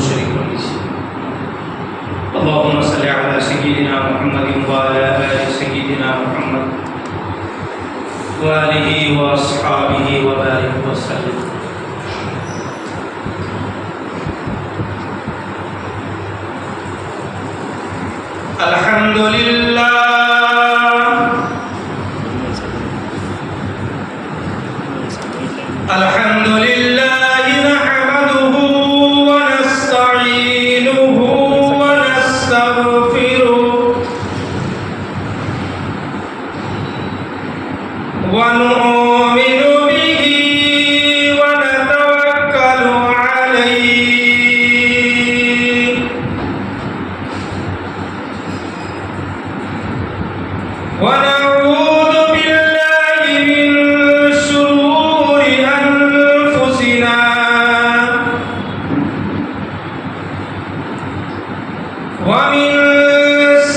شریف لیجیے۔ اللهم صل على سيدنا محمد وعلى آل سيدنا محمد وآله وأصحابه وبارك وسلم۔ الحمد لله الحمد لله نحمده ونستعينه ونستغفره ونؤمن به ونتوكل عليه ونعوذ بالله من شرور أنفسنا ومن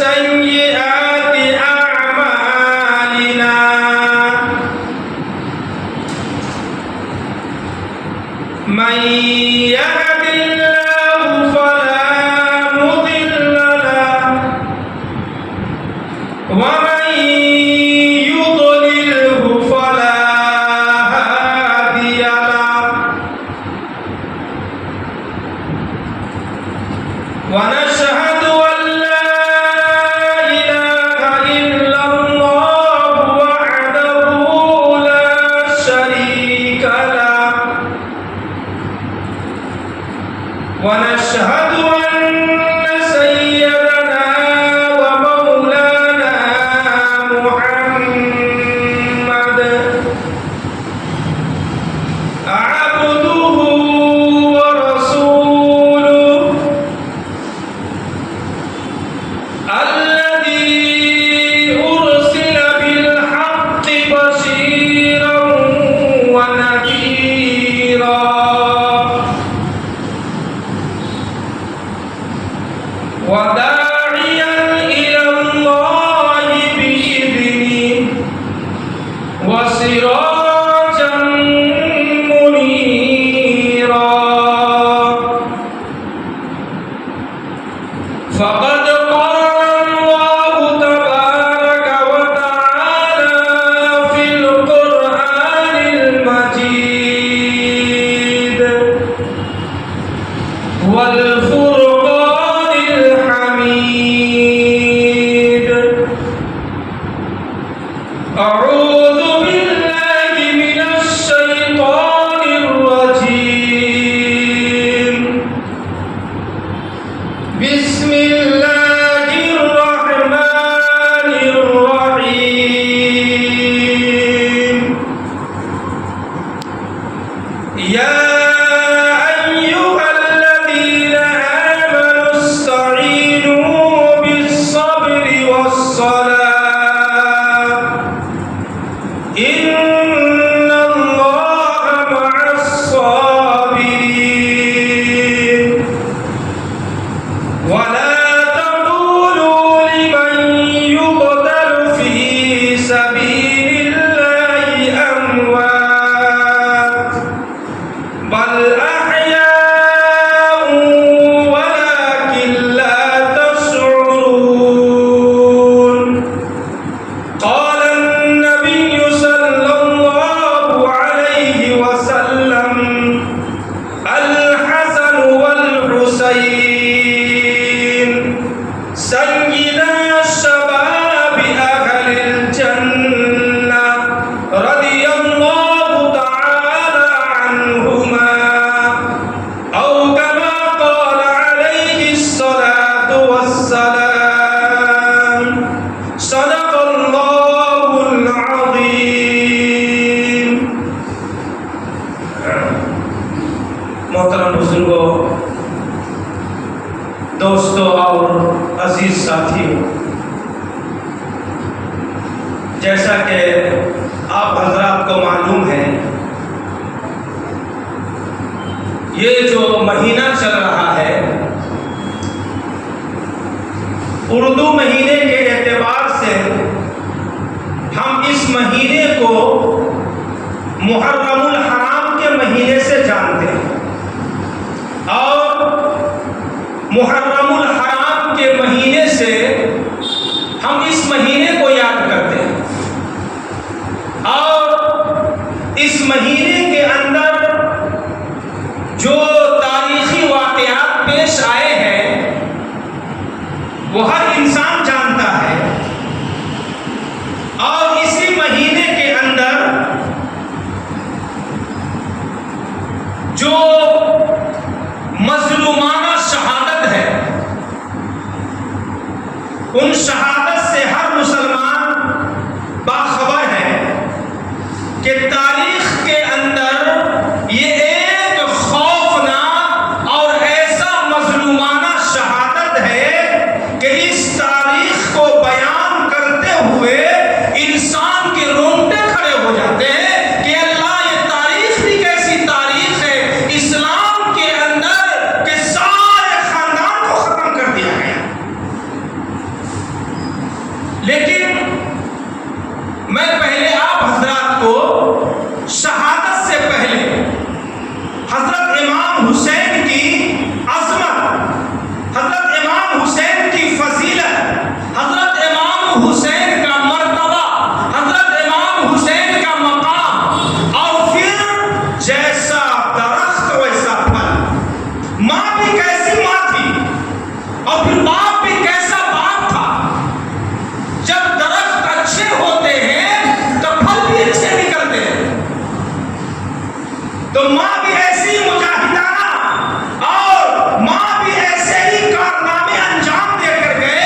سيئات أعمالنا من يهد الله فلا مضل له ومن يضلله فلا هادي له ونشهد أن لا إله إلا الله وحده لا شريك له ونشهد أن سيدنا ومولانا محمد عبده ورسوله الذي أرسل بالحق بشيرا ونذيرا وداعيا إلى الله بإذنه وسراجا منيرا فقد قال الله تبارك وتعالى في القرآن المجيد والفرقان الحميد أعوذ بالله من الشيطان الرجيم بسم الله الرحمن الرحيم يا أيها الذين آمنوا استعينوا بالصبر والصلاة إن الله مع الصابرين ولا تقولوا لمن يقتل في سبيل الله أموات بل أحياء ولكن لا تشعرون قال النبي صلى الله عليه وسلم الحسن والحسين سيدا شباب أهل الجنة رضي الله تعالى عنهما أو كما قال عليه الصلاة والسلام صدق الله العظيم۔ محترم بزرگوں، دوستوں اور عزیز ساتھیوں، جیسا کہ آپ حضرات کو معلوم ہے، یہ جو مہینہ چل رہا ہے اردو مہینے کے اعتبار سے ہم اس مہینے کو محرم الحرام کے مہینے سے جانتے ہیں، اور جو مظلومانہ شہادت ہے، ان شہادت سے ہر مسلمان باخبر ہے کہ تاریخ کے اندر یہ ایک خوفناک اور ایسا مظلومانہ شہادت ہے کہ اس تاریخ کو بیان کرتے ہوئے انسان کے رونگٹے کھڑے ہو جاتے ہیں کہ اللہ، یہ تاریخ بھی کیسی تاریخ ہے اسلام کے اندر کہ سارے خاندان کو ختم کر دیا گیا۔ لیکن میں پہلے آپ حضرات کو شہادت سے پہلے حضرت امام حسین کی عظمت، حضرت امام حسین کی فضیلت، حضرت امام حسین کا مرتبہ، حضرت امام حسین کا مقام، اور پھر جیسا درخت ویسا پھل، ماں بھی کیسی ماں تھی اور پھر باپ بھی کیسا باپ تھا۔ جب درخت اچھے ہوتے ہیں تو پھل بھی اچھے نکلتے ہیں، تو ماں بھی ایسی مجاہدانہ اور ماں بھی ایسے ہی کارنامے انجام دے کر گئے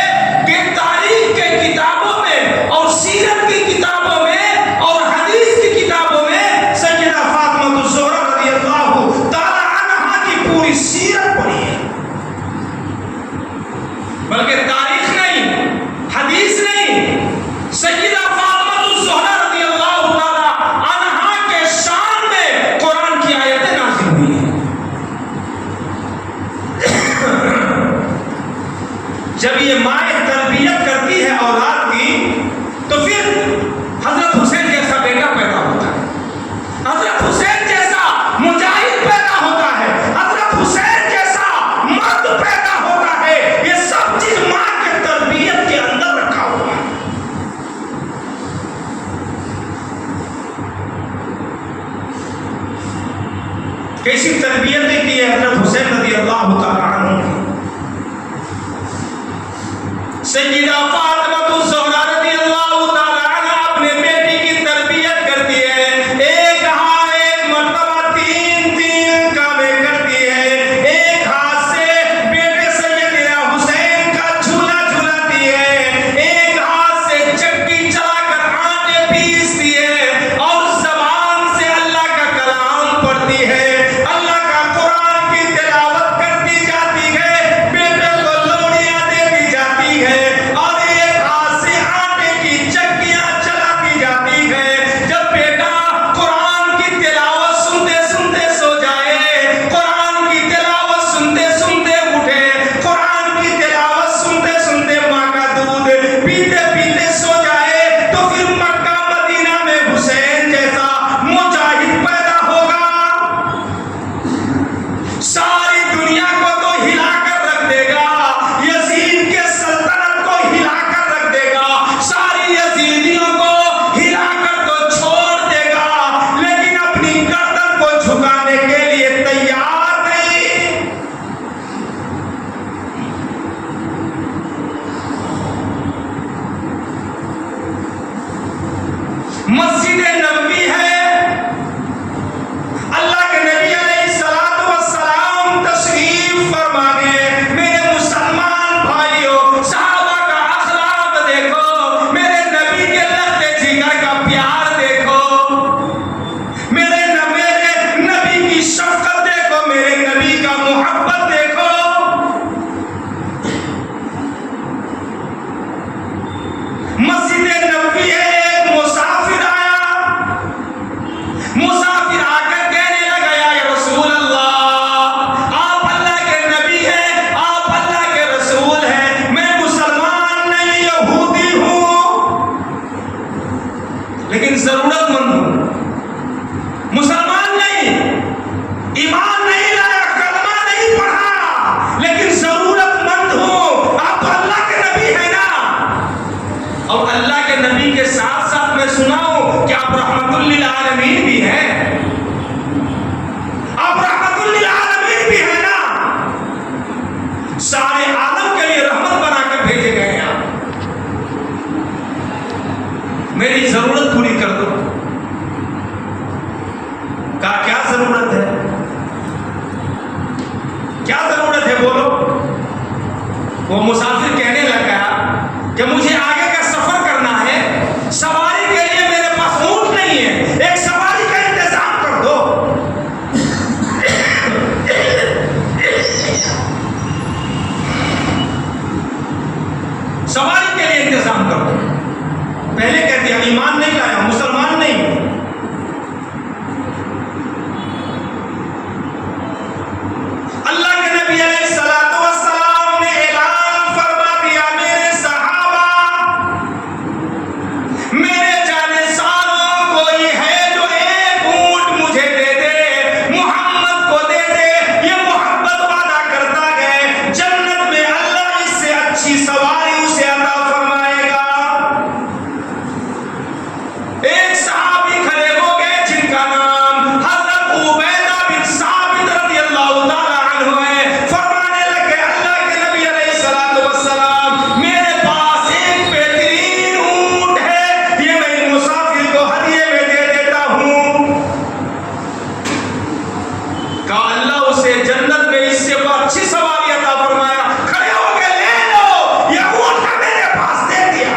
کہ تاریخ کے کتابوں میں اور سیرت کی کتابوں میں اور حدیث کی کتابوں میں سیدہ فاطمہ الزہرا رضی اللہ تعالی عنہا کی پوری سیرت پڑھی ہے، بلکہ تاریخ نہیں، حدیث نہیں، سیدہ فاطمہ الزہرا رضی اللہ تعالی عنہا کے شان میں قرآن کی آیتیں نازل ہوئی ہیں۔ جب یہ مائیں تربیت کرتی ہے اولاد کی تو پھر حضرت حسین جیسا بیٹا پیدا ہوتا ہے، حضرت حسین جیسا مجاہد پیدا ہوتا ہے، حضرت حسین جیسا مرد پیدا ہوتا ہے۔ یہ سب چیز ماں کے تربیت کے اندر رکھا ہوا ہے۔ کیسی تربیت کی ہے حضرت حسین رضی اللہ تعالی عنہ کی۔ سیدہ فاطمہ الزہرا رضی اللہ تعالی عنہ اپنے بیٹی کی تربیت کرتی ہے، ایک ہاں ایک مرتبہ تین کامیں کرتی ہے۔ ایک ہاتھ سے بیٹے سیدنا حسین کا جھولا جھلاتی ہے، ایک ہاتھ سے چکی چلا کر آٹے پیستی ہے، اور زبان سے اللہ کا کلام پڑھتی ہے، اللہ کا قرآن کی تلاوت کرتی جاتی ہے، بیٹے کو لوڑیاں دیتی جاتی ہے، اور ایک ہاتھ سے آٹے کی چکیاں چلاتی جاتی ہے۔ جب بیٹا قرآن کی تلاوت سنتے سنتے سو جائے، قرآن کی تلاوت سنتے سنتے اٹھے، قرآن کی تلاوت سنتے سنتے ماں کا دودھ پیتے پیتے سو جائے، تو پھر مکہ مدینہ میں حسین جیسا مجاہد پیدا ہوگا، ساری دنیا کو تو ہلا کر رکھ دے گا، یزید کے سلطنت کو ہلا کر رکھ دے گا، ساری یزیدیوں کو ہلا کر تو چھوڑ دے گا، لیکن اپنی گردن کو جھکانے کے لیے تیار نہیں۔ مسجد نبوی ہے، اللہ کے نبی علیہ الصلوۃ والسلام تشریف فرما گئے۔ میرے مسلمان بھائیوں، صحابہ کا اخلاق دیکھو، میرے نبی کے لگتے جگر کا پیار دیکھو، میرے نبی کی شفقت دیکھو، میرے نبی کا محبت دیکھو۔ مسجد نبوی ہے، ایک مسافر آیا، مسافر آ کر کہنے لگا یا رسول اللہ، آپ اللہ کے نبی ہیں، آپ اللہ کے رسول ہیں، میں مسلمان نہیں یہودی ہوں، لیکن ضرورت مند ہوں، مسلمان نہیں، ایمان نہیں لایا، کلمہ نہیں پڑھا، لیکن ضرورت مند ہوں، آپ تو اللہ کے نبی ہیں نا۔ اور اللہ کے نبی کے ساتھ ساتھ میں سناؤں کہ آپ رحمت للعالمین بھی ہیں، آپ رحمت للعالمین بھی ہیں نا، سارے عالم کے لیے رحمت بنا کر بھیجے گئے ہیں آپ، میری ضرورت پوری کر دو۔ کہا کیا ضرورت ہے؟ کیا ضرورت ہے بولو؟ وہ مسافر کہنے لگا کہ مجھے آگے کا سفر کرنا ہے، سواری کے لیے میرے پاس اونٹ نہیں ہے، ایک سواری کا انتظام کر دو۔ سواری کے لیے انتظام کر دو۔ پہلے کہہ دیا ایمان نہیں لایا، مسلمان نہیں ہوں۔ اللہ کے نبی علیہ الصلوۃ والسلام نے اعلان فرما دیا، میرے صحابہ، میرے جانشینوں کوئی ہے جو ایک اونٹ مجھے دے دے، محمد کو دے دے۔ یہ محبت وعدہ کرتا ہے جنت میں اللہ اس سے اچھی سواری اسے عطا فرمائے گا۔ ایک صحابی کھڑے ہو گئے جن کا نام حضرت عبیدہ بن ثابت رضی اللہ تعالی عنہ ہے، فرمانے لگے اللہ کے نبی علیہ الصلوۃ والسلام، میرے پاس ایک بہترین اونٹ ہے، یہ میں ان مسافر کو ہدیے میں دے دیتا ہوں۔ کہا اللہ اسے جنت میں اس سے اچھی سواری عطا فرمایا۔ کھڑے ہو کے لے لو، یہ اونٹ میرے پاس دے دیا۔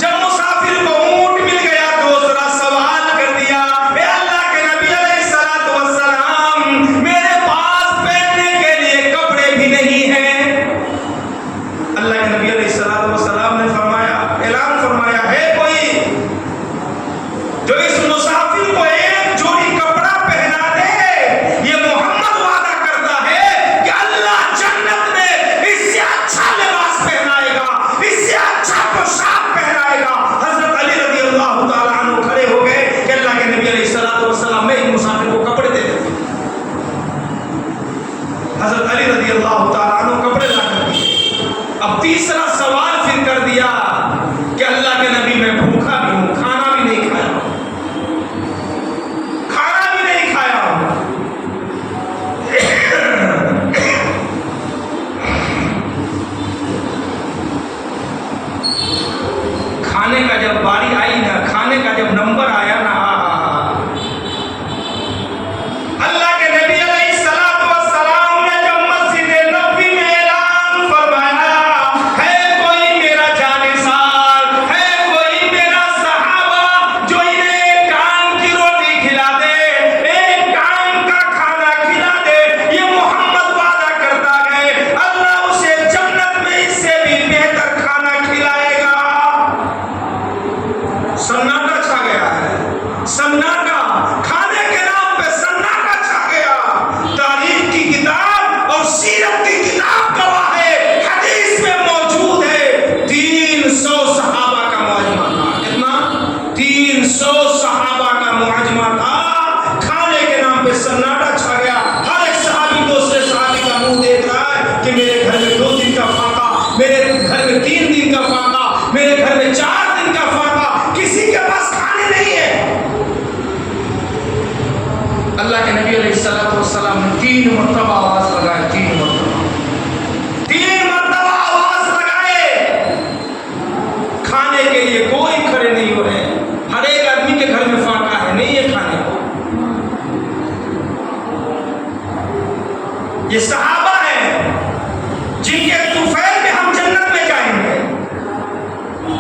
جب مسافر کو اونٹ مل گیا تو ذرا سوال کر دیا، اے اللہ کے نبی علیہ الصلوۃ والسلام، میرے پاس پہننے کے لیے کپڑے بھی نہیں ہیں۔ اللہ کے نبی علیہ الصلوۃ والسلام نے فرمایا، اعلان فرمایا، ہے کوئی جو اس مسافر کو ایک جوڑی کپڑا پہنا دے؟ یہ محمد وعدہ کرتا ہے کہ اللہ جنت میں اس سے اچھا لباس پہنائے گا، اس سے اچھا پوشاک پہنائے گا۔ حضرت علی رضی اللہ تعالیٰ عنہ کھڑے ہو گئے کہ اللہ کے نبی علیہ الصلوۃ والسلام، میں اس مسافر کو کپڑے دے دیتا ہوں۔ حضرت علی رضی اللہ تعالیٰ عنہ کپڑے لا کر دیے۔ اب تیسرا سوال پھر کر دیا کہ اللہ کے نبی میں بھوکا بھی ہوں، کھانا بھی نہیں کھایا ہوں، کھانا بھی نہیں کھایا ہوں۔ کھانے کا جب باری آئی نا، کھانے کا جب نمبر آیا نا، اللہ کے نبی علیہ الصلوۃ والسلام نے جب مسجد نبوی میں اعلان فرمایا، ہے کوئی میرا جانثار، ہے کوئی میرا صحابہ جو انہیں ایک کام کی روٹی کھلا دے، ایک کام کا کھانا کھلا دے، یہ محمد وعدہ کرتا ہے اللہ اسے جنت میں اس سے بھی بہتر کھانا کھلائے گا۔ سناٹا چھا گیا ہے، سناٹا، کھانے کے نام پہ سناٹا چھا گیا۔ تاریخ کی کتاب اور سیرت کی کتاب گواہ ہے، حدیث میں موجود ہے 300 صحابہ کا معجمہ تھا۔ کتنا؟ 300 صحابہ کا معجمہ تھا۔ کھانے کے نام پہ سناٹا چھا گیا۔ ہر ایک صحابی دوسرے صحابی کا منہ دیکھ رہا ہے کہ میرے گھر میں 2 دن کا فاقہ، میرے گھر میں 3 دن کا فاقہ، میرے گھر میں 4 دن کا فاقہ، کسی کے پاس کھانے نہیں ہے۔ اللہ کے نبی علیہ الصلوۃ والسلام نے 3 مرتبہ آواز لگائے، 3 مرتبہ آواز لگائے۔ کھانے کے لیے کوئی کھڑے نہیں ہو رہے، ہر ایک آدمی کے گھر میں فاقہ ہے، نہیں ہے کھانے کو۔ یہ صحابہ ہیں جن کے طفیل میں ہم جنت میں جائیں گے،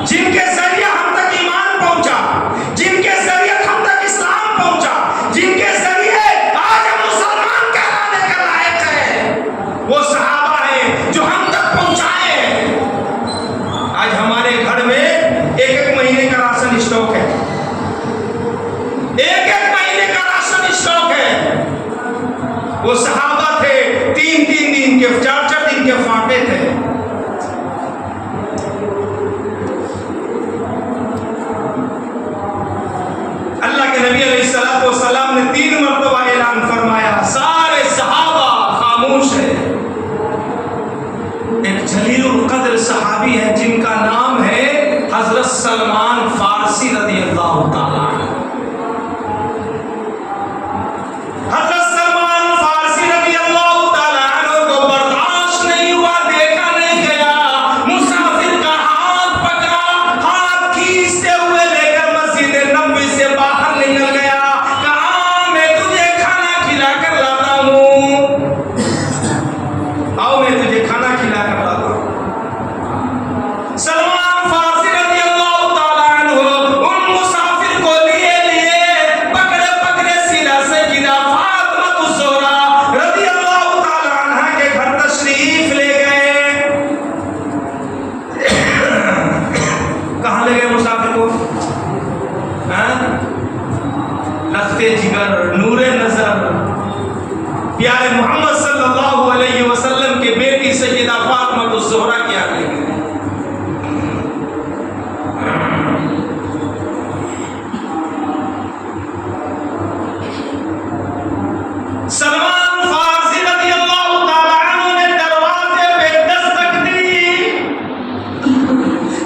جن کے ذریعے ہم تک ایمان پہنچا، جن کے ذریعے ہم تک اسلام پہنچا، جن کے ذریعے آج ہم مسلمان کہلانے کے لائق ہیں، وہ صحابہ ہیں جو ہم تک پہنچائے۔ آج ہمارے گھر میں ایک مہینے کا راشن اسٹاک ہے، ایک مہینے کا راشن اسٹاک ہے۔ وہ صحابہ تھے، 3 دن کے، 4 دن کے فاقے تھے۔ اللہ کے نبی علیہ الصلوۃ والسلام نے 3 مرتبہ اعلان فرمایا، سارے صحابہ خاموش ہیں۔ ایک جلیل القدر صحابی ہے جن کا نام ہے حضرت سلمان فارسی رضی اللہ تعالیٰ عنہ۔ حضرت سلمان فارسی رضی اللہ تعالیٰ عنہ کو برداشت نہیں ہوا، دیکھا نہیں گیا، مسافر کا ہاتھ پکڑا، ہاتھ کھینچتے ہوئے لے کر مسجد نبوی شرخ جگر، نور نظر، پیارے محمد صلی اللہ علیہ وسلم کے بیٹی سیدہ فاطمہ الزہرا کی آخری گئے. سلمان فارسی رضی اللہ تعالیٰ عنہ نے دروازے پہ دستک دی.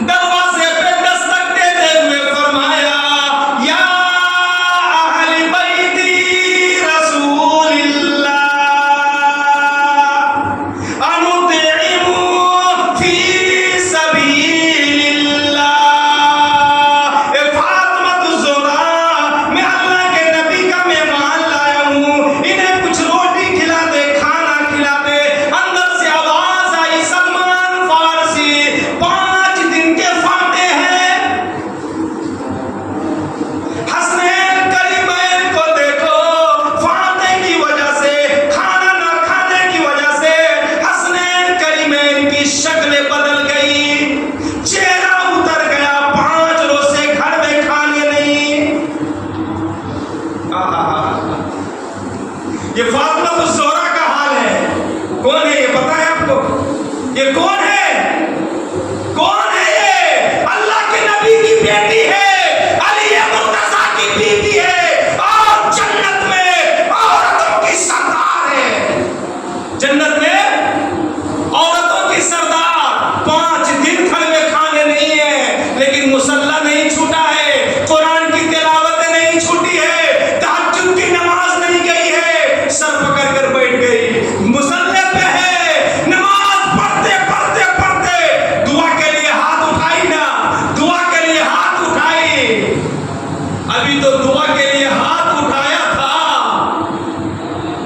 دروازے پہ دستک دیتے ہوئے فرمایا یا اہل بیتی رسول اللہ انطعموا فی سبیل اللہ. اے فاطمہ الزہرا، میں اللہ کے نبی کا مہمان لایا ہوں، انہیں کچھ روٹی کھلا دے، کھانا کھلا دے. اندر سے آواز آئی سلمان فارسی 5 دن کے فاقے ہیں. حسنین کریمین کو دیکھو، فاقے کی وجہ سے، کھانا نہ کھانے کی وجہ سے حسنین کریمین کی شکلیں بدل گئی، چہرہ اتر گیا. 5 روزے گھر میں کھانے نہیں. یہ فاطمہ الزہرا کا حال ہے. کون ہے یہ پتہ ہے آپ کو؟ یہ کون ہے؟ کون ہے یہ؟ اللہ کے نبی کی بیٹی ہے، علی مرتضیٰ کی بیٹی ہے، اور جنت میں عورتوں کی سردار ہے. جنت میں عورتوں کی سردار. 5 دن گھر میں کھانے نہیں ہے، لیکن مصلی نہیں چھوٹا ہے، قرآن کی تلاوت نہیں چھوٹی ہے، تہجد کی نماز نہیں گئی ہے، سر پکڑ کر بیٹھ گئی، مصلی پہ ہے، نماز پڑھتے پڑھتے پڑھتے دعا کے لیے ہاتھ اٹھائی نا، دعا کے لیے ہاتھ اٹھائی. ابھی تو دعا کے لیے ہاتھ اٹھایا تھا،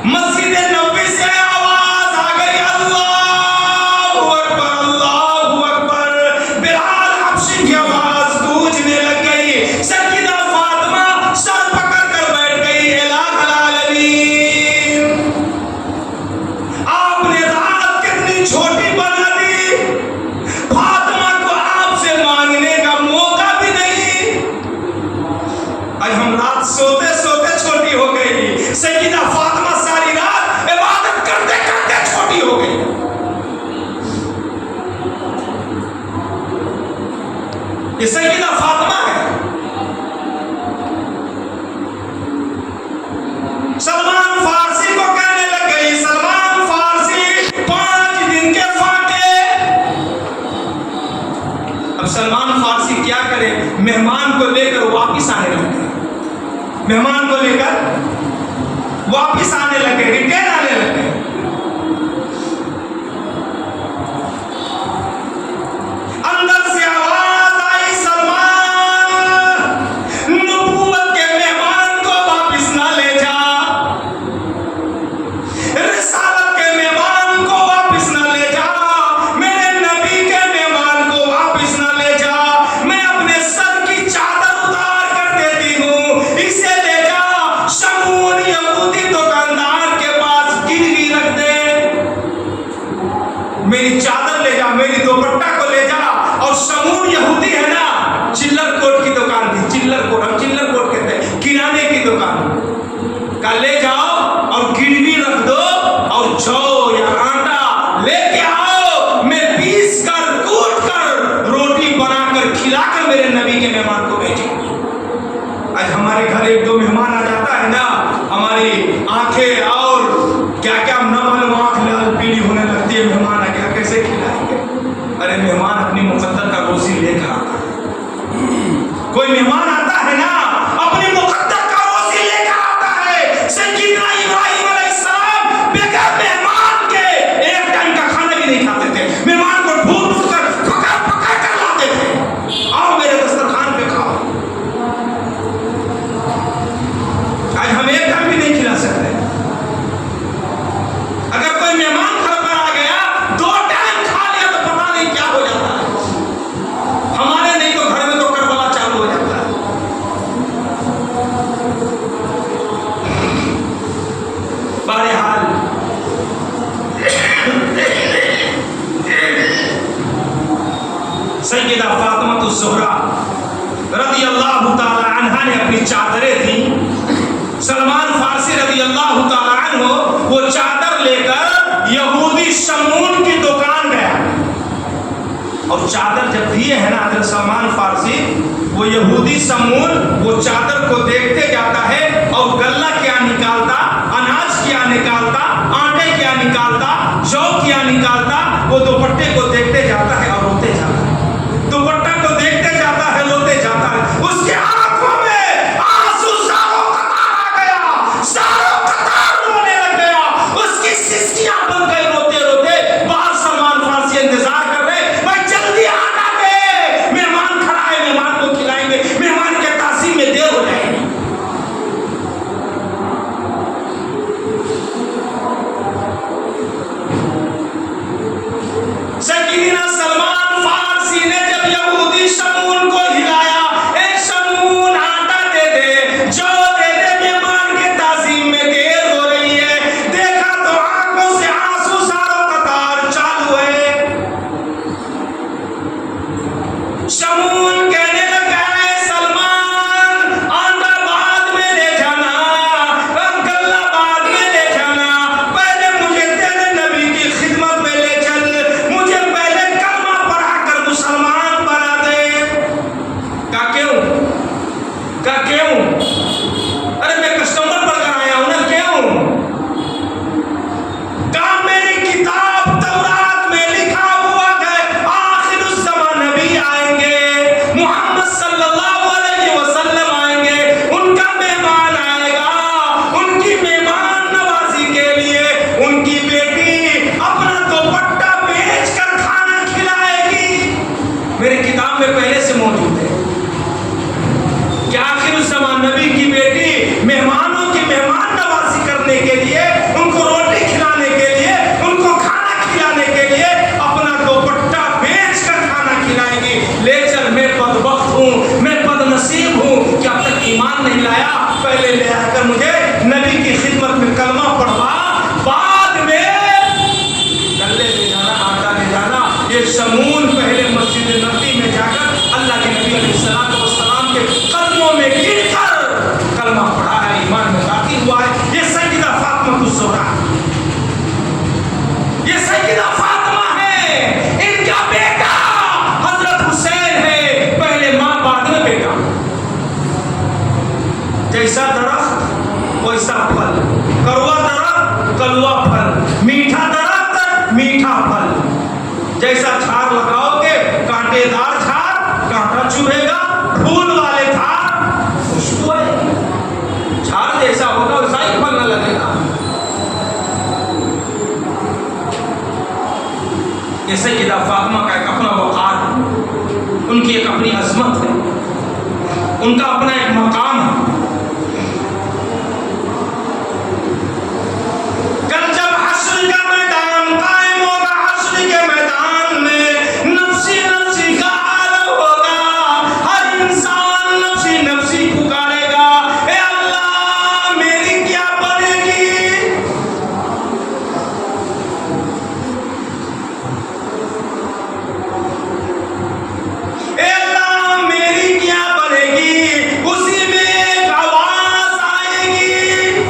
مسجد نبوی سے آواز آ گئی اللہ اکبر اللہ اکبر. بلال حبشی کی آواز گونجنے لگ گئی. سیدہ فاطمہ سر پکڑ کر بیٹھ گئی. الہ العالمین، آپ نے رات کتنی چھوٹی بنا دی، فاطمہ کو آپ سے مانگنے کا موقع بھی نہیں. آج ہم رات سوتے سوتے چھوٹی ہو گئی. سیدہ فاطمہ ساری رات عبادت کرتے کرتے چھوٹی ہو گئی. یہ سیدہ فاطمہ ہے. سلمان فارسی کو کہنے لگ گئی، سلمان فارسی 5 دن کے فاقے. اب سلمان فارسی کیا کرے؟ مہمان کو لے کر واپس آنے لگے. مہمان کو لے کر واپس آنے لگے، ریٹرن آنے لگے. اندر سے آواز آئی سلمان، نبوت کے مہمان کو واپس نہ لے جا، رسالت کے مہمان کو واپس نہ لے جا، میرے نبی کے مہمان کو واپس نہ لے جا. میں اپنے سر کی چادر اتار کر دیتی ہوں، اسے لے جا، شمون یہودی دکاندار کے پاس گروی رکھ دے. میری چادر لے جا، میری دوپٹہ کو لے جا. اور شمون یہودی ہے نا، چلر کوٹ کی دکان تھی، چلر کوٹ، ہم چلر کوٹ کہتے ہیں، کرانے کی دکان کا لے جاؤ اور گروی رکھ دو، اور جو یا آٹا لے کے آؤ، میں پیس کر کوٹ کر روٹی بنا کر کھلا کر میرے نبی کے مہمان کو بھیجوں. آج ہمارے گھر 1-2 مہمان آ جاتا ہے نا، ہماری آنکھیں اور کیا کیا نہ معلوم آنکھ لال پیلی ہونے لگتی ہے. مہمان آ گیا کیسے کھلائیں گے؟ ارے مہمان اپنی مقدر کا روزی لے کر آتا ہے. کوئی مہمان آتا ہے نا، اپنی مقدر کا روزی لے کر آتا ہے. سیدنا ابراہیم علیہ السلام بغیر مہمان کے ایک ٹائم کا کھانا بھی نہیں کھاتے تھے. مہمان کو ڈھونڈ کر پکڑ پکڑ کر لاتے تھے، آؤ میرے دسترخوان پہ کھاؤ. آج ہم ایک ٹائم بھی نہیں کھلا سکتے. اگر کوئی مہمان گھر پر آ گیا، 2 ٹائم کھا لیا تو پتہ نہیں کیا ہو جاتا ہے. ہمارے نہیں تو گھر میں تو کربلا چالو ہو جاتا ہے. بہرحال سیدہ فاطمہ الزہرا رضی اللہ تعالی عنہا نے اپنی چادریں تھیں سلمان فارسی رضی اللہ تعالیٰ عنہ وہ چادر لے کر یہودی شمون کی دکان گیا، اور چادر جب دیے ہے نا حضرت سلمان فارسی، وہ یہودی شمون وہ چادر کو دیکھتے جاتا ہے اور غلہ کیا نکالتا، اناج کیا نکالتا، آٹے کیا نکالتا، جو کیا نکالتا، وہ دوپٹے کو دیکھتے جاتا ہے اور روتے جاتا ہے، دوپٹہ کو دیکھتے جاتا ہے روتے جاتا ہے، اس کے آنکھوں میں آنسو ساروں قطار آ گیا، ساروں قطار رونے لگ گیا، اس کی سسکیاں بن گئی روتے روتے، باہر سلمان فارسی انتظار کر رہے، بھائی جلدی آنا دے، مہمان کھڑا ہے، مہمان کو کھلائیں گے، مہمان کے تعظیم میں دیر ہو جائے گی۔ سیدنا سلمان فارسی نے جب یہودی شمون کو ہلایا، ایک شمون آٹا دے دے، جو دے دے، مہمان کے تعظیم میں دیر ہو رہی ہے، دیکھا تو آنکھوں سے آنسو ساروں قطار چالو ہے۔ شمون کہنے لگا ہے سلمان، آٹا بعد میں لے جانا، غلہ بعد میں لے جانا، پہلے مجھے تیرے نبی کی خدمت میں لے چل، مجھے پہلے کلمہ پڑھا کر مسلمان بنا دے۔ کہا کیوں؟ کہا کیوں؟ ارے میں کسٹمر بن کر آیا ہوں نا، کیوں؟ کہا میری کتاب تورات میں لکھا ہوا ہے آخر الزمان نبی آئیں گے، محمد صلی اللہ علیہ وسلم آئیں گے، ان کا مہمان آئے گا، ان کی مہمان نوازی کے لیے ان کی بیٹی اپنا دوپٹہ بیچ کر کھانا کھلائے گی۔ میری کتاب میں پہلے سے موجود ہے کہ آخر الزمان نبی کی بیٹی مہمانوں کی مہمان نوازی کرنے کے لیے، ان کو روٹی کھلانے کے لیے، ان کو کھانا کھلانے کے لیے اپنا دوپٹہ بیچ کر کھانا کھلائے گی۔ لے چل، میں بدبخت ہوں، میں بد نصیب ہوں کہ اب تک ایمان نہیں لایا، پہلے لے آ کر مجھے نبی کی خدمت میں کلمہ پڑھوا، بعد میں غلے لے جانا، آٹا لے جانا۔ یہ شمون پہلے مسجد نبی میں جا کر اللہ کے نبی علیہ الصلوۃ والسلام کے قدموں میں گر کر کلمہ پڑھا ہے، ایمان میں داخل ہوا ہے۔ یہ سیدہ فاطمہ الزہرا، یہ سیدہ فاطمہ ہے، ان کا بیٹا حضرت حسین ہے، پہلے ماں بعد میں بیٹا۔ جیسا درخت ویسا پھل، کڑوا درخت کڑوا پھل، میٹھا درخت میٹھا پھل۔ جیسا جھاڑ لگاؤ گے، کانٹے دار جھاڑ کانٹا چبھے گا، پھول والے جھاڑ خوشبو آئے گی، جھاڑ جیسا ہوگا ویسا ہی پھل نہ لگے گا۔ یہ سیدہ فاطمہ کا ایک اپنا وقار ہے، ان کی ایک اپنی عظمت ہے، ان کا اپنا ایک مقام ہے۔ کل جب حشر کا میدان قائم ہوگا، حشر کے میدان میں نفسی نفسی کا عالم ہوگا، ہر انسان نفسی نفسی پکارے گا، اے اللہ میری کیا بنے گی؟ اے اللہ میری کیا بنے گی؟ اسی میں ایک آواز آئے گی،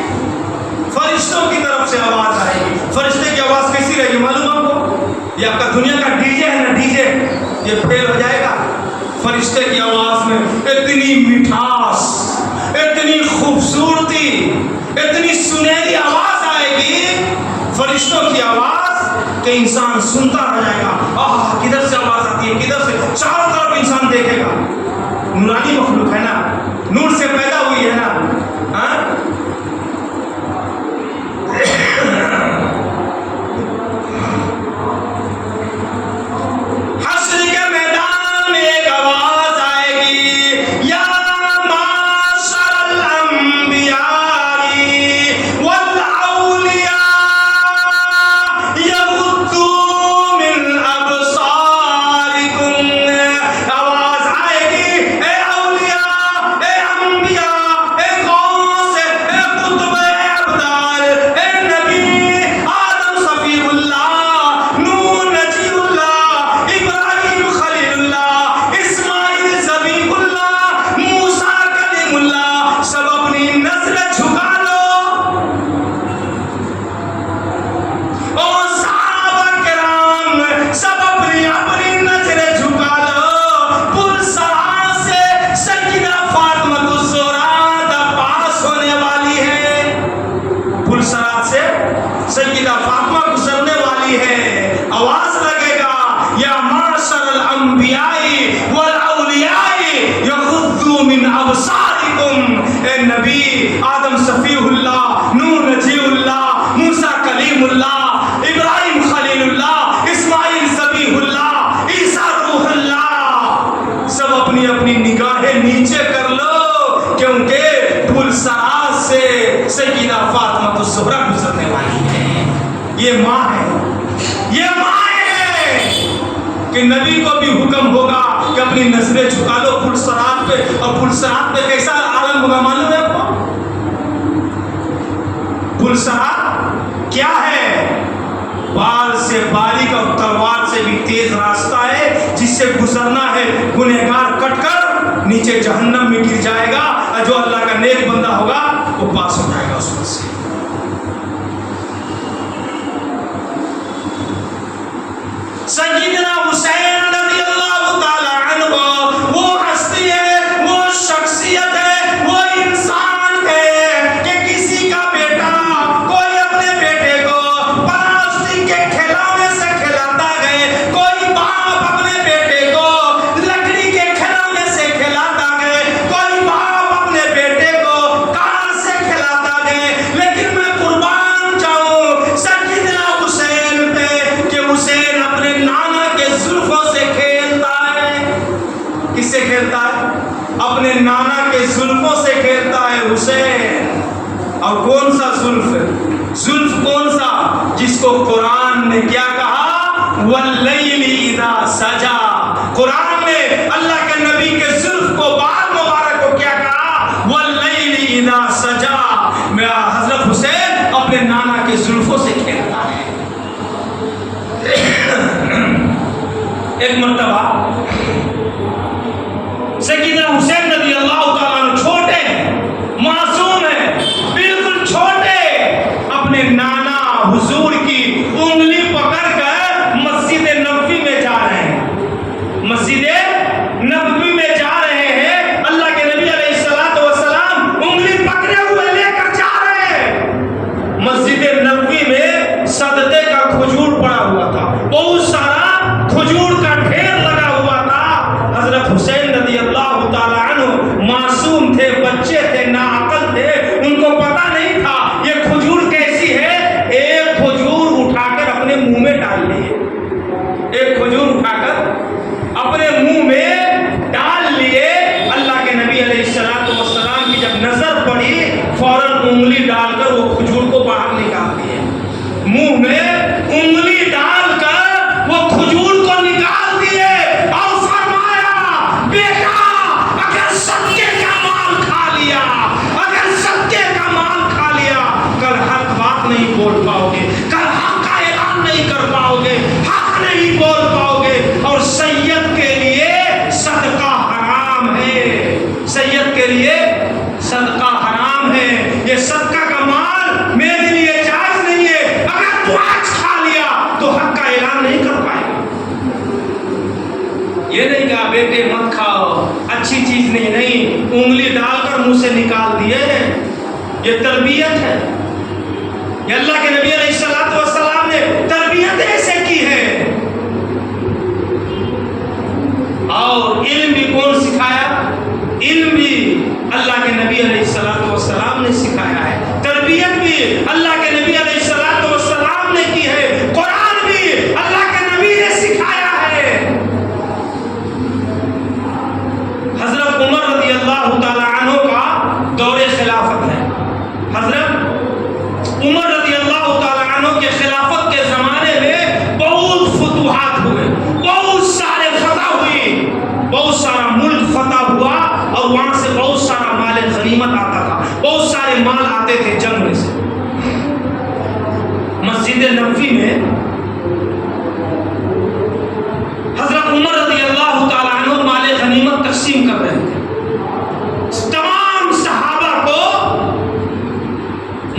فرشتوں کی طرف سے آواز آئے گی۔ فرشتے کی آواز کیسی رہے گی معلوم آپ کو؟ یہ آپ کا دنیا کا ڈی جے ہے نا، ڈی جے، یہ فیل ہو جائے گا۔ فرشتے کی آواز میں اتنی مٹھاس، اتنی خوبصورتی، اتنی سنہری آواز آئے گی، فرشتوں کی آواز کہ انسان سنتا رہ جائے گا۔ آہ کدھر سے آواز آتی ہے، کدھر سے، چاروں طرف انسان دیکھے گا۔ نورانی مخلوق ہے نا، نور سے پیدا ہوئی ہے نا، ہاں؟ حشر کے میدان میں ایک آواز آئے گی، یا معاشر الانبیاء والاولیاء یغضوا من ابصارکم۔ آواز آئے گی، اے نگاہیں نیچے کر لو، کیونکہ پلسرات سے سیدہ فاطمہ الزہرا گزرنے والی ہے۔ یہ ماں ہے، یہ ماں ہے کہ نبی کو بھی حکم ہوگا کہ اپنی نظریں جھکا لو پلسرات پہ، اور پلسرات پہ کیسا عالم ہوگا معلوم ہے آپ کو؟ پلسرات کیا ہے؟ بال سے باریک اور تلوار سے بھی تیز راستہ ہے جس سے گزرنا ہے، گنہگار کٹ کر نیچے جہنم میں گر جائے گا، اور جو اللہ کا نیک بندہ ہوگا وہ پاس ہو جائے گا اس پر سے۔ سیدنا حسین رضی اللہ تعالی عنہ وہ ہستی ہے، وہ شخصیت ہے، وہ انسان ہے کہ کسی کا بیٹا کوئی اپنے بیٹے کو پلاسٹک کے کھلونے سے کھلاتا ہے، کوئی باپ اپنے بیٹے کو لکڑی کے کھلونے سے کھلاتا ہے، کوئی باپ اپنے بیٹے کو کار سے کھلاتا ہے، لیکن میں قربان جاؤں سیدنا حسین پہ کہ حسین اپنے نانا کے زلفوں سے کھیلتا ہے۔ کس سے کھیلتا ہے؟ اپنے نانا کے زلفوں سے کھیلتا ہے حسین۔ اور کون سا زلف؟ زلف کون سا؟ جس کو قرآن نے کیا کہا؟ واللیل اذا سجا۔ قرآن نے اللہ کے نبی کے زلف کو، بال مبارک کو کیا کہا؟ واللیل اذا سجا۔ میرا حضرت حسین اپنے نانا کے زلفوں سے کھیلتا ہے۔ ایک مرتبہ سیدنا حسین رضی اللہ تعالیٰ عنہ چھوٹے ہیں، معصوم ہیں، بالکل چھوٹے، اپنے نانا حضور کی انگلی پکڑ کر مسجد نبوی میں جا رہے ہیں، مسجد نبوی میں جا رہے ہیں، اللہ کے نبی علیہ الصلوۃ والسلام انگلی پکڑے ہوئے لے کر جا رہے ہیں۔ مسجد نبوی میں صدقے کا کھجور پڑا ہوا تھا، بہت سارا کھجور کا ڈھیر لگا ہوا تھا۔ حضرت حسین رضی اللہ تعالی عنہ معصوم تھے، بچے تھے، ناعقل تھے، ان کو پتہ نہیں تھا یہ کھجور کیسی ہے۔ ایک کھجور اٹھا کر اپنے منہ میں ڈال لیے، ایک کھجور اٹھا کر اپنے منہ میں ڈال لیے۔ اللہ کے نبی علیہ الصلوۃ والسلام کی جب نظر پڑی، فوراً انگلی ڈال کر وہ کھجور کو باہر نکال دیے، منہ میں انگلی ڈال کر وہ کھجور کو نکال دیے، اور فرمایا بیٹا اگر صدقے کا مال کھا لیا، اگر صدقے کا مال کھا لیا، کل حق بات نہیں بول پاؤ گے، کل حق کا اعلان نہیں کر پاؤ گے، حق نہیں بول پاؤ گے، اور سید کے لیے صدقہ حرام ہے، سید کے لیے صدقہ حرام ہے، یہ صدقہ کا مال میرے لیے جائز نہیں ہے، اگر تو آج کھا لیا تو حق کا اعلان نہیں کر پائے گا۔ یہ نہیں کہا بیٹے مت کھاؤ، اچھی چیز نہیں، انگلی ڈال کر منہ سے نکال دیے، یہ تربیت ہے۔ یہ اللہ کے نبی علیہ الصلوۃ والسلام نے تربیت ایسے کی ہے۔ اور علم بھی کون سکھایا؟ علم بھی اللہ کے نبی علیہ الصلوۃ والسلام نے سکھایا ہے، تربیت بھی اللہ کے نبی علیہ الصلوۃ والسلام نے کی ہے، قرآن بھی اللہ کے نبی نے سکھایا ہے۔ حضرت عمر رضی اللہ تعالی عنہ کا دور خلافت ہے۔ حضرت عمر رضی اللہ تعالی عنہ کے خلافت کے زمانے میں بہت فتوحات ہوئے، بہت سارے فتح ہوئی، بہت سارا ملک فتح ہوا، اور وہاں سے بہت سارا مال غنیمت آتا تھا، بہت سارے مال آتے تھے جنگ میں سے۔ مسجد نبوی میں حضرت عمر رضی اللہ تعالی عنہ مال غنیمت تقسیم کر رہے تھے، تمام صحابہ کو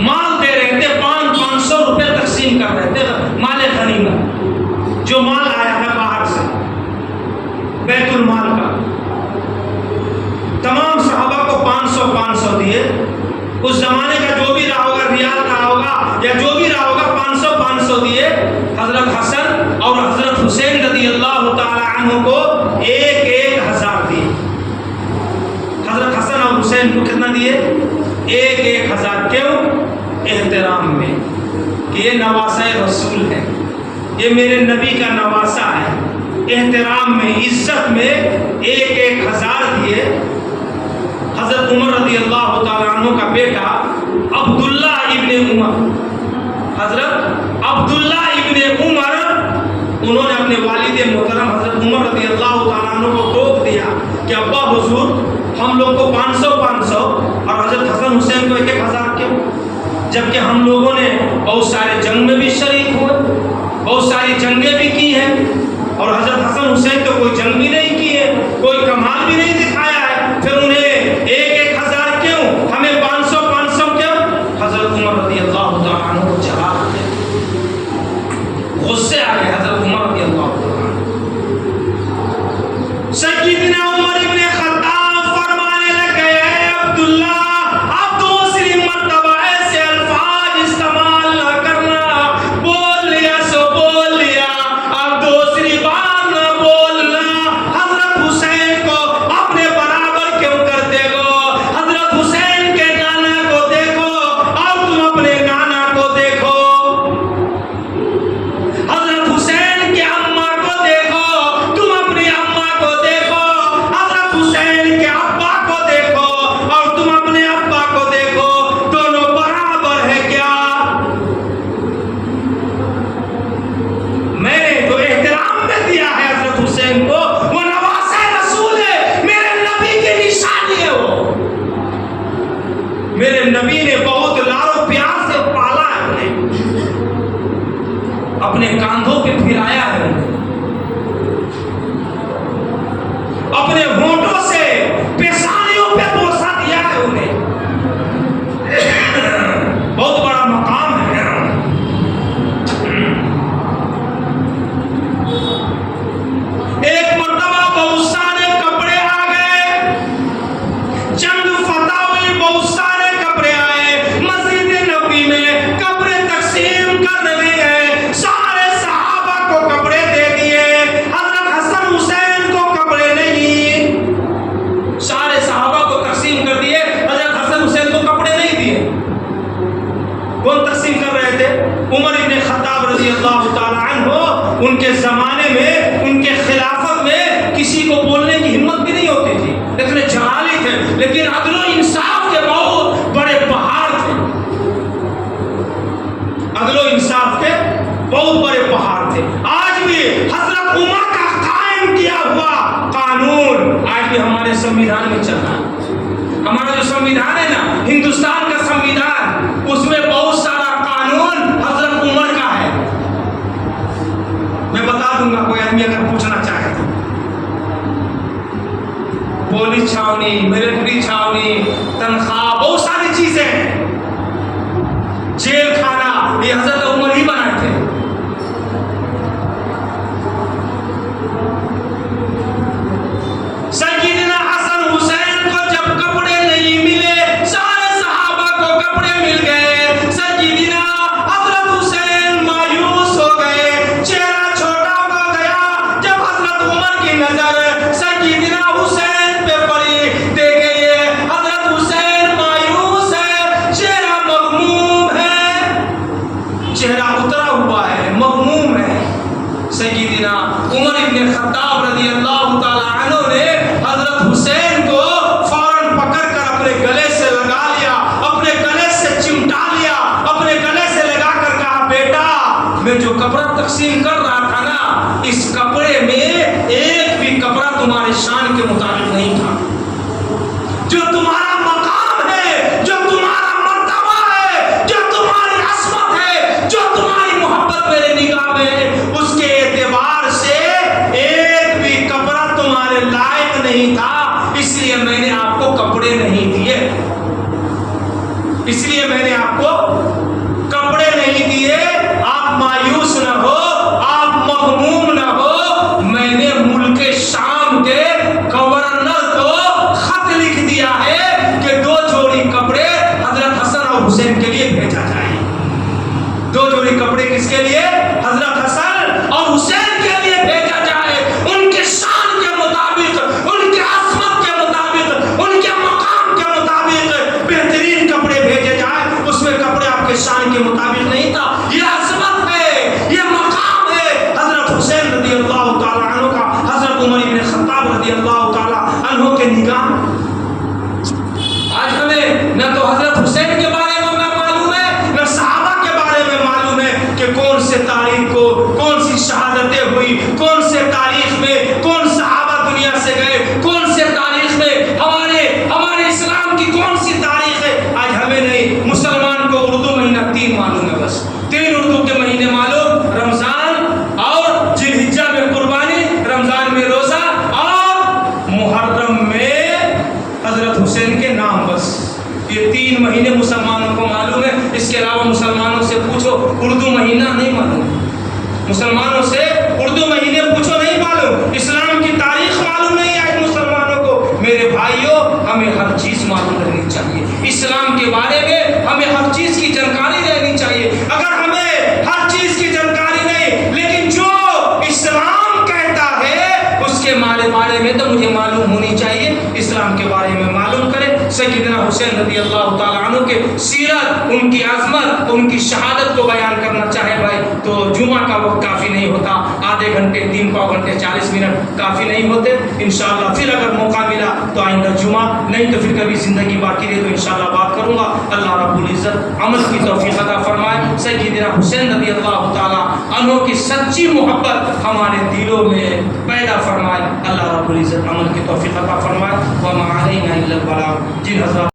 مال دے رہے تھے، 500 روپے تقسیم کر رہے تھے مال غنیمت، جو مال آیا ہے باہر سے بیت المال کا، تمام صحابہ کو 500 دیے۔ اس زمانے کا جو بھی رہا ہوگا، ریال رہا ہوگا یا جو بھی رہا ہوگا، 500 دیے۔ حضرت حسن اور حضرت حسین رضی اللہ تعالی عنہ کو 1,000 دیے۔ حضرت حسن اور حسین کو کتنا دیے؟ 1,000۔ کیوں؟ احترام میں کہ یہ نواسہ رسول ہے، یہ میرے نبی کا نواسہ ہے، احترام میں، عزت میں 1,000 دیے۔ حضرت عمر رضی اللہ تعالیٰ عنہ کا بیٹا عبداللہ ابن عمر، حضرت عبداللہ ابن عمر، انہوں نے اپنے والد محترم حضرت عمر رضی اللہ تعالیٰ عنہ کو ٹوک دیا کہ ابا حضور ہم لوگ کو 500 اور حضرت حسن حسین کو 1,000 کیوں؟ جبکہ ہم لوگوں نے بہت سارے جنگ میں بھی شریک ہوئے، بہت ساری جنگیں بھی کی ہیں، اور حضرت حسن حسین تو کوئی جنگ بھی نہیں کی ہے، کوئی کمال بھی نہیں دکھایا ہے، پھر انہیں 1,000 کیوں، ہمیں 500 کیوں؟ حضرت عمر رضی اللہ تعالیٰ عنہ کو جواب دے، غصے آ گئے حضرت عمر رضی اللہ تعالیٰ عنہ۔ سیدنا عمر ابن خطاب فرمانے لگے، اے عبداللہ اب دوسری مرتبہ ایسے الفاظ استعمال نہ کرنا، بول لیا سو بول لیا، اب دوسری بار نہ بولنا۔ حضرت حسین کو اپنے برابر کیوں کرتے ہو؟ حضرت حسین کے نانا کو دیکھو اور تم اپنے نانا کو دیکھو، حضرت حسین کے اماں کو دیکھو تم اپنی اماں کو دیکھو، حضرت حسین کے ابا کو دیکھو اور تم اپنے ابا کو دیکھو، دونوں برابر ہے کیا؟ میں نے جو احترام میں دیا ہے حضرت حسین کو، وہ نواسہ رسول ہے، میرے نبی کی نشانی ہے، وہ میرے نبی نے بہت لار و پیار سے پالا ہے انہیں، اپنے کاندھوں پہ پھرایا ہے انہیں، اپنے ہونٹوں سے پیشانیوں پہ بوسہ دیا ہے انہیں، بہت بڑا مقام ہے۔ ایک مرتبہ بہت سارے کپڑے آ گئے، جنگ فتح ہوئی، بہت سارے کپڑے آئے، مسجد نبوی میں کپڑے تقسیم کر رہے ہیں، سارے صحابہ کو کپڑے دے دیے، حضرت حسن حسین کو کپڑے نہیں، سارے صحابہ کو تقسیم کر دیے، حضرت حسن حسین کو کپڑے نہیں دیے۔ کون تقسیم کر رہے تھے؟ عمر ابن خطاب رضی اللہ تعالی عنہ۔ ان کے زمانے میں، ان کے خلافت میں کسی کو بولنے کی ہمت بھی نہیں ہوتی تھی، اتنے جلالی تھے، لیکن عدل و انصاف کے بہت بڑے پہاڑ تھے، عدل و انصاف کے بہت بڑے پہاڑ تھے۔ آج بھی حضرت عمر کا قائم کیا ہوا قانون آج بھی ہمارے سنویدھان میں چل رہا ہے۔ ہمارا جو سنویدھان ہے نا، ہندوستان کا سنویدھان، اس میں بہت سارا قانون حضرت عمر کا ہے۔ میں بتا دوں گا، کوئی آدمی اگر پوچھنا چاہے تو، پولیس چھاونی، ملٹری چھاونی، تنخواہ، بہت ساری چیزیں، جیل کھانا، یہ حضرت عمر ہی بنائے تھے۔ سیدنا حسن حسین کو جب کپڑے نہیں ملے، سارے صحابہ کو کپڑے مل گئے، سیدنا حضرت حسین مایوس ہو گئے، چہرہ چھوٹا ہو گیا۔ جب حضرت عمر کی نظر سیدنا حسین پہ پڑی، دیکھے یہ حضرت حسین مایوس ہے، چہرہ مغموم ہے، چہرہ اترا ہوا ہے، مغموم ہے۔ سیدنا عمر ابن خطاب رضی اللہ تعالی عنہ نے حضرت حسین کو فوراً پکڑ کر اپنے گلے سے لگا لیا، اپنے گلے سے چمٹا لیا، اپنے گلے سے لگا کر کہا، بیٹا میں جو کپڑا تقسیم کر رہا تھا نا، اس کپڑے میں ایک بھی کپڑا تمہارے شان کے مطابق نہیں تھا۔ جو تمہارا مقام ہے، جو تمہارا مرتبہ ہے، جو تمہاری عصمت ہے، جو تمہاری محبت میرے نگاہ میں، اس کے اعتبار سے ایک بھی کپڑا تمہارے لائق نہیں تھا، اس لیے میں نے آپ کو کپڑے نہیں دیے، اس لیے میں نے آپ کو کپڑے نہیں دیے۔ آپ مایوس نہ ہو، آپ مغموم نہ ہو، میں نے ملک شام کے گورنر کو خط لکھ دیا ہے کہ 2 جوڑی کپڑے حضرت حسن اور حسین کے لیے بھیجا جائے۔ 2 جوڑی کپڑے کس کے لیے؟ حضرت حسن اور حسین کے لیے بھیجا جائے، ان کے شان کے مطابق، ان کے عظمت کے مطابق، ان کے مقام کے مطابق بہترین کپڑے بھیجے جائے۔ اس میں کپڑے آپ کے حسین کے بارے میں نہ معلوم ہے، نہ صحابہ کے بارے میں معلوم ہے کہ کون سے تاریخ کو کون سی شہادتیں ہوئی، کون سے تاریخ میں کون صحابہ دنیا سے گئے، کون سے تاریخ میں ہمارے اسلام کی کون سی تاریخ ہے، آج ہمیں نہیں۔ مسلمان کو اردو مہینہ 3 معلوم ہے، بس 3 اردو کے مہینے معلوم، رمضان اور ذی الحجہ میں قربانی، رمضان میں روزہ اور محرم میں حضرت حسین کے نام، بس یہ 3 مہینے مسلمانوں کو معلوم ہے۔ اس کے علاوہ مسلمانوں سے پوچھو اردو مہینہ نہیں معلوم، مسلمانوں سے اردو مہینے پوچھو نہیں معلوم، اسلام کی تاریخ معلوم نہیں ہے مسلمانوں کو۔ میرے بھائیوں، ہمیں ہر چیز معلوم رہنی چاہیے، اسلام کے بارے میں ہمیں ہر چیز کی جانکاری رہنی چاہیے۔ اگر ہمیں ہر چیز کی جانکاری نہیں، لیکن جو اسلام کہتا ہے اس کے بارے میں تو مجھے معلوم ہونی چاہیے، اسلام کے بارے میں معلوم کرے۔ سیدنا حسین رضی اللہ تعالیٰ عنہ کے سیرت، ان کی عظمت، ان کی شہادت کو بیان کرنا چاہے بھائی تو جمعہ کا وقت کافی نہیں ہوتا، آدھے گھنٹے 3 پاؤ گھنٹے 40 منٹ کافی نہیں ہوتے۔ انشاءاللہ پھر اگر موقع ملا تو آئندہ جمعہ، نہیں تو پھر کبھی زندگی باقی رہے تو انشاءاللہ بات کروں گا۔ اللہ رب العزت عمل کی توفیق عطا فرمائے۔ سیدنا حسین رضی اللہ تعالیٰ عنہ کی سچی محبت ہمارے دلوں میں پیدا فرمائے۔ اللہ رب العزت عمل کی توفیق عطا فرمائے۔ وما علینا الا البلاغ۔ جن حضرات